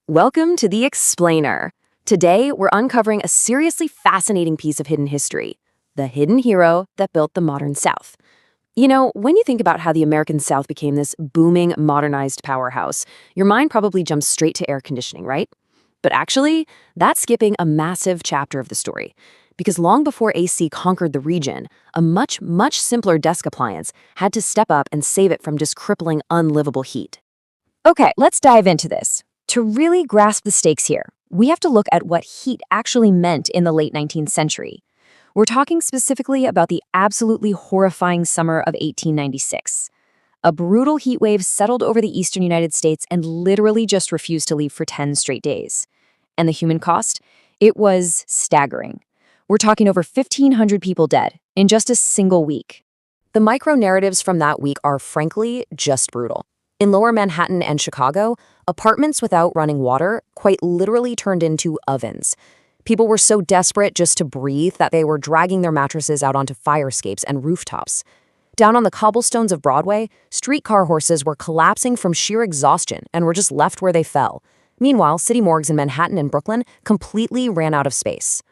Welcome to The Explainer. Today, we're uncovering a seriously fascinating piece of hidden history, the hidden hero that built the modern South. You know, when you think about how the American South became this booming, modernized powerhouse, your mind probably jumps straight to air conditioning, right? But actually, that's skipping a massive chapter of the story. Because long before AC conquered the region, a much, much simpler desk appliance had to step up and save it from just crippling, unlivable heat. Okay, let's dive into this. To really grasp the stakes here, we have to look at what heat actually meant in the late 19th century. We're talking specifically about the absolutely horrifying summer of 1896. A brutal heat wave settled over the eastern United States and literally just refused to leave for 10 straight days. And the human cost? It was staggering. We're talking over 1,500 people dead in just a single week. The micro-narratives from that week are, frankly, just brutal. In Lower Manhattan and Chicago, apartments without running water quite literally turned into ovens. People were so desperate just to breathe that they were dragging their mattresses out onto fire escapes and rooftops. Down on the cobblestones of Broadway, streetcar horses were collapsing from sheer exhaustion and were just left where they fell. Meanwhile, city morgues in Manhattan and Brooklyn completely ran out of space.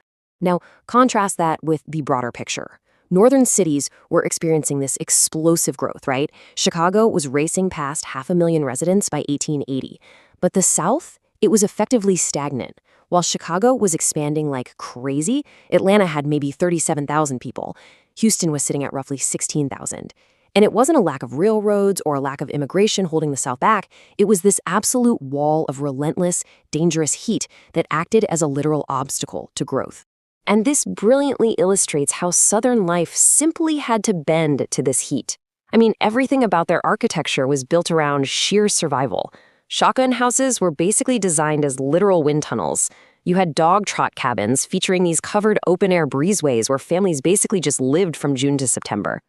Now, contrast that with the broader picture. Northern cities were experiencing this explosive growth, right? Chicago was racing past 500,000 residents by 1880. But the South, it was effectively stagnant. While Chicago was expanding like crazy, Atlanta had maybe 37,000 people. Houston was sitting at roughly 16,000. And it wasn't a lack of railroads or a lack of immigration holding the South back. It was this absolute wall of relentless, dangerous heat that acted as a literal obstacle to growth. And this brilliantly illustrates how Southern life simply had to bend to this heat. I mean, everything about their architecture was built around sheer survival. Shotgun houses were basically designed as literal wind tunnels. You had dog trot cabins featuring these covered open-air breezeways where families basically just lived from June to September.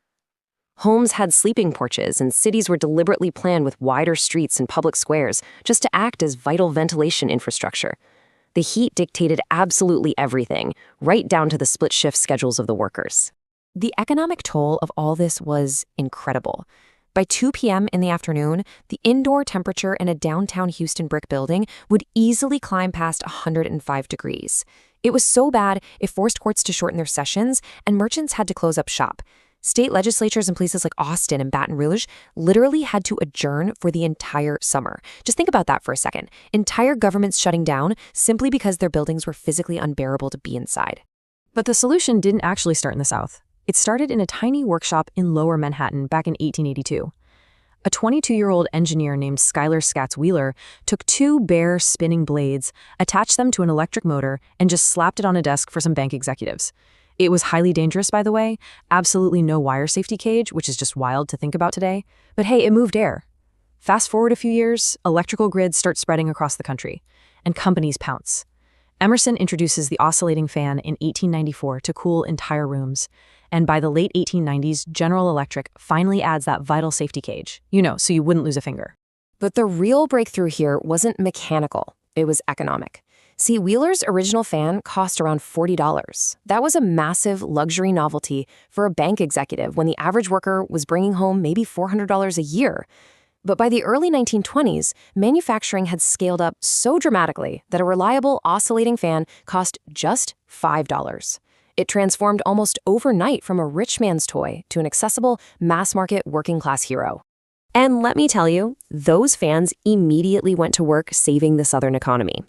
Homes had sleeping porches, and cities were deliberately planned with wider streets and public squares just to act as vital ventilation infrastructure. The heat dictated absolutely everything, right down to the split-shift schedules of the workers. The economic toll of all this was incredible. By 2 p.m. in the afternoon, the indoor temperature in a downtown Houston brick building would easily climb past 105 degrees. It was so bad, it forced courts to shorten their sessions, and merchants had to close up shop. State legislatures in places like Austin and Baton Rouge literally had to adjourn for the entire summer. Just think about that for a second. Entire governments shutting down simply because their buildings were physically unbearable to be inside. But the solution didn't actually start in the South. It started in a tiny workshop in Lower Manhattan back in 1882. A 22-year-old engineer named Schuyler Scatts Wheeler took 2 bare spinning blades, attached them to an electric motor, and just slapped it on a desk for some bank executives. It was highly dangerous, by the way, absolutely no wire safety cage, which is just wild to think about today. But hey, it moved air. Fast forward a few years, electrical grids start spreading across the country, and companies pounce. Emerson introduces the oscillating fan in 1894 to cool entire rooms, and by the late 1890s, General Electric finally adds that vital safety cage, so you wouldn't lose a finger. But the real breakthrough here wasn't mechanical, it was economic. See, Wheeler's original fan cost around $40. That was a massive luxury novelty for a bank executive when the average worker was bringing home maybe $400 a year. But by the early 1920s, manufacturing had scaled up so dramatically that a reliable oscillating fan cost just $5. It transformed almost overnight from a rich man's toy to an accessible, mass-market working-class hero. And let me tell you, those fans immediately went to work saving the Southern economy.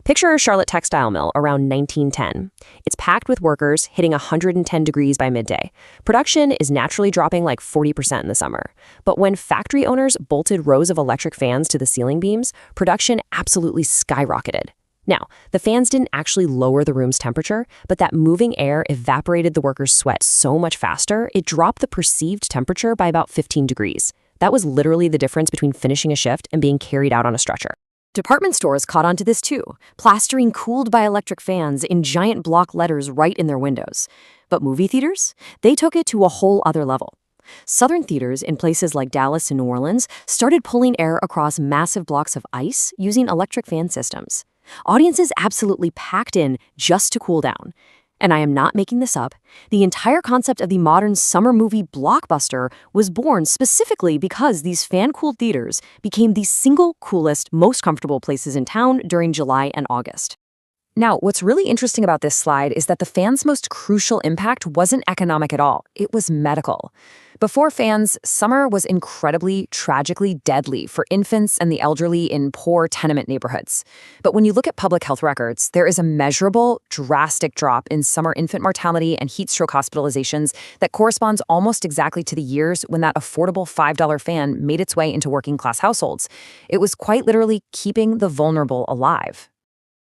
Picture a Charlotte textile mill around 1910. It's packed with workers hitting 110 degrees by midday. Production is naturally dropping like 40% in the summer. But when factory owners bolted rows of electric fans to the ceiling beams, production absolutely skyrocketed. Now, the fans didn't actually lower the room's temperature, but that moving air evaporated the workers' sweat so much faster, it dropped the perceived temperature by about 15 degrees. That was literally the difference between finishing a shift and being carried out on a stretcher. Department stores caught on to this too, plastering "cooled by electric fans" in giant block letters right in their windows. But movie theaters? They took it to a whole other level. Southern theaters in places like Dallas and New Orleans started pulling air across massive blocks of ice using electric fan systems. Audiences absolutely packed in just to cool down. And I am not making this up, the entire concept of the modern summer movie blockbuster was born specifically because these fan-cooled theaters became the single coolest, most comfortable places in town during July and August. Now, what's really interesting about this slide is that the fan's most crucial impact wasn't economic at all. It was medical. Before fans, summer was incredibly, tragically deadly for infants and the elderly in poor tenement neighborhoods. But when you look at public health records, there is a measurable, drastic drop in summer infant mortality and heat stroke hospitalizations that corresponds almost exactly to the years when that affordable $5 fan made its way into working-class households. It was quite literally keeping the vulnerable alive.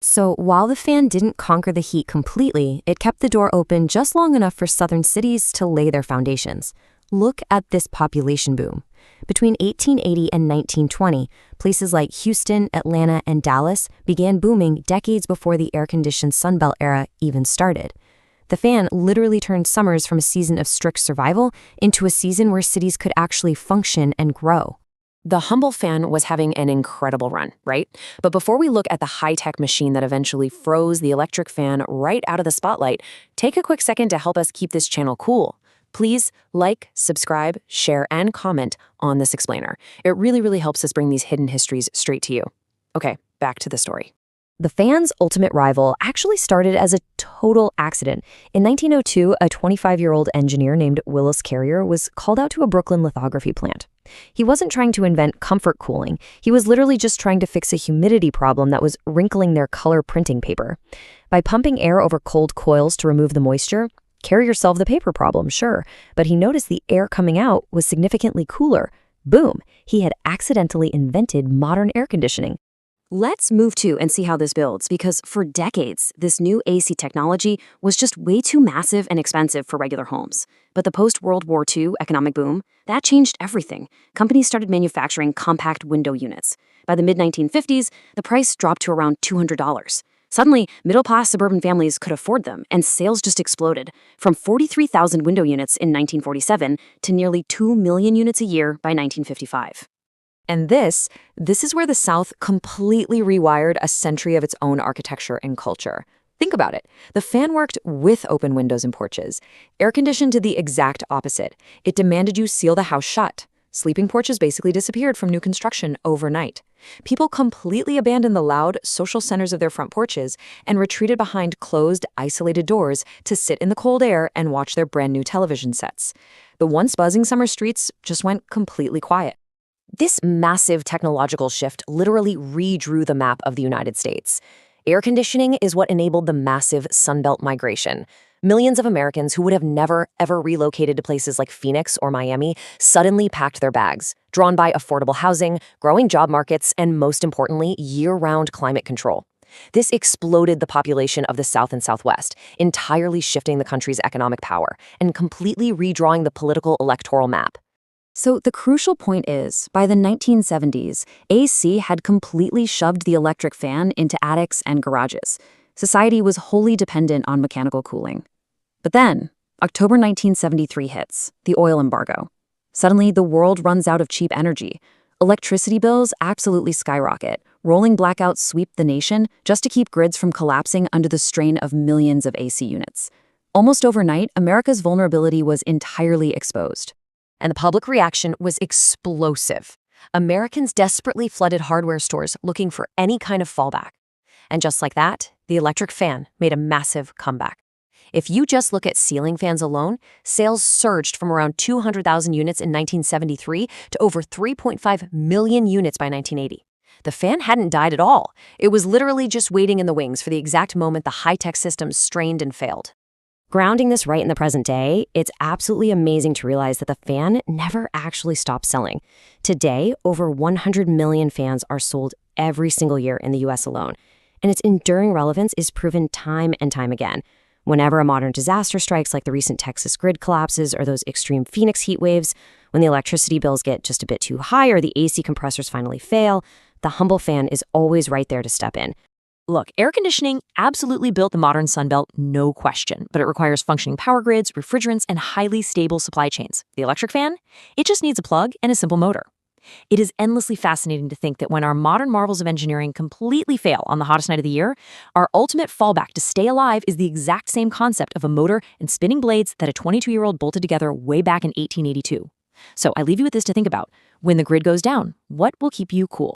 So while the fan didn't conquer the heat completely, it kept the door open just long enough for southern cities to lay their foundations. Look at this population boom. Between 1880 and 1920, places like Houston, Atlanta, and Dallas began booming decades before the air-conditioned Sunbelt era even started. The fan literally turned summers from a season of strict survival into a season where cities could actually function and grow. The humble fan was having an incredible run, right? But before we look at the high-tech machine that eventually froze the electric fan right out of the spotlight, take a quick second to help us keep this channel cool. Please like, subscribe, share, and comment on this explainer. It really helps us bring these hidden histories straight to you. Okay, back to the story. The fan's ultimate rival actually started as a total accident. In 1902, a 25-year-old engineer named Willis Carrier was called out to a Brooklyn lithography plant. He wasn't trying to invent comfort cooling. He was literally just trying to fix a humidity problem that was wrinkling their color printing paper. By pumping air over cold coils to remove the moisture, Carrier solved the paper problem, sure, but he noticed the air coming out was significantly cooler. Boom! He had accidentally invented modern air conditioning. Let's move to and see how this builds, because for decades, this new AC technology was just way too massive and expensive for regular homes. But the post-World War II economic boom, that changed everything. Companies started manufacturing compact window units. By the mid-1950s, the price dropped to around $200. Suddenly, middle-class suburban families could afford them, and sales just exploded, from 43,000 window units in 1947 to nearly 2 million units a year by 1955. And this is where the South completely rewired a century of its own architecture and culture. Think about it. The fan worked with open windows and porches. Air conditioned did the exact opposite. It demanded you seal the house shut. Sleeping porches basically disappeared from new construction overnight. People completely abandoned the loud social centers of their front porches and retreated behind closed, isolated doors to sit in the cold air and watch their brand new television sets. The once buzzing summer streets just went completely quiet. This massive technological shift literally redrew the map of the United States. Air conditioning is what enabled the massive Sunbelt migration. Millions of Americans who would have never, ever relocated to places like Phoenix or Miami suddenly packed their bags, drawn by affordable housing, growing job markets, and most importantly, year-round climate control. This exploded the population of the South and Southwest, entirely shifting the country's economic power and completely redrawing the political electoral map. So the crucial point is, by the 1970s, AC had completely shoved the electric fan into attics and garages. Society was wholly dependent on mechanical cooling. But then, October 1973 hits, the oil embargo. Suddenly, the world runs out of cheap energy. Electricity bills absolutely skyrocket. Rolling blackouts sweep the nation just to keep grids from collapsing under the strain of millions of AC units. Almost overnight, America's vulnerability was entirely exposed. And the public reaction was explosive. Americans desperately flooded hardware stores looking for any kind of fallback. And just like that, the electric fan made a massive comeback. If you just look at ceiling fans alone, sales surged from around 200,000 units in 1973 to over 3.5 million units by 1980. The fan hadn't died at all. It was literally just waiting in the wings for the exact moment the high-tech systems strained and failed. Grounding this right in the present day, it's absolutely amazing to realize that the fan never actually stopped selling. Today, over 100 million fans are sold every single year in the US alone, and its enduring relevance is proven time and time again. Whenever a modern disaster strikes, like the recent Texas grid collapses or those extreme Phoenix heat waves, when the electricity bills get just a bit too high or the AC compressors finally fail, the humble fan is always right there to step in. Look, air conditioning absolutely built the modern Sunbelt, no question, but it requires functioning power grids, refrigerants, and highly stable supply chains. The electric fan? It just needs a plug and a simple motor. It is endlessly fascinating to think that when our modern marvels of engineering completely fail on the hottest night of the year, our ultimate fallback to stay alive is the exact same concept of a motor and spinning blades that a 22-year-old bolted together way back in 1882. So I leave you with this to think about. When the grid goes down, what will keep you cool?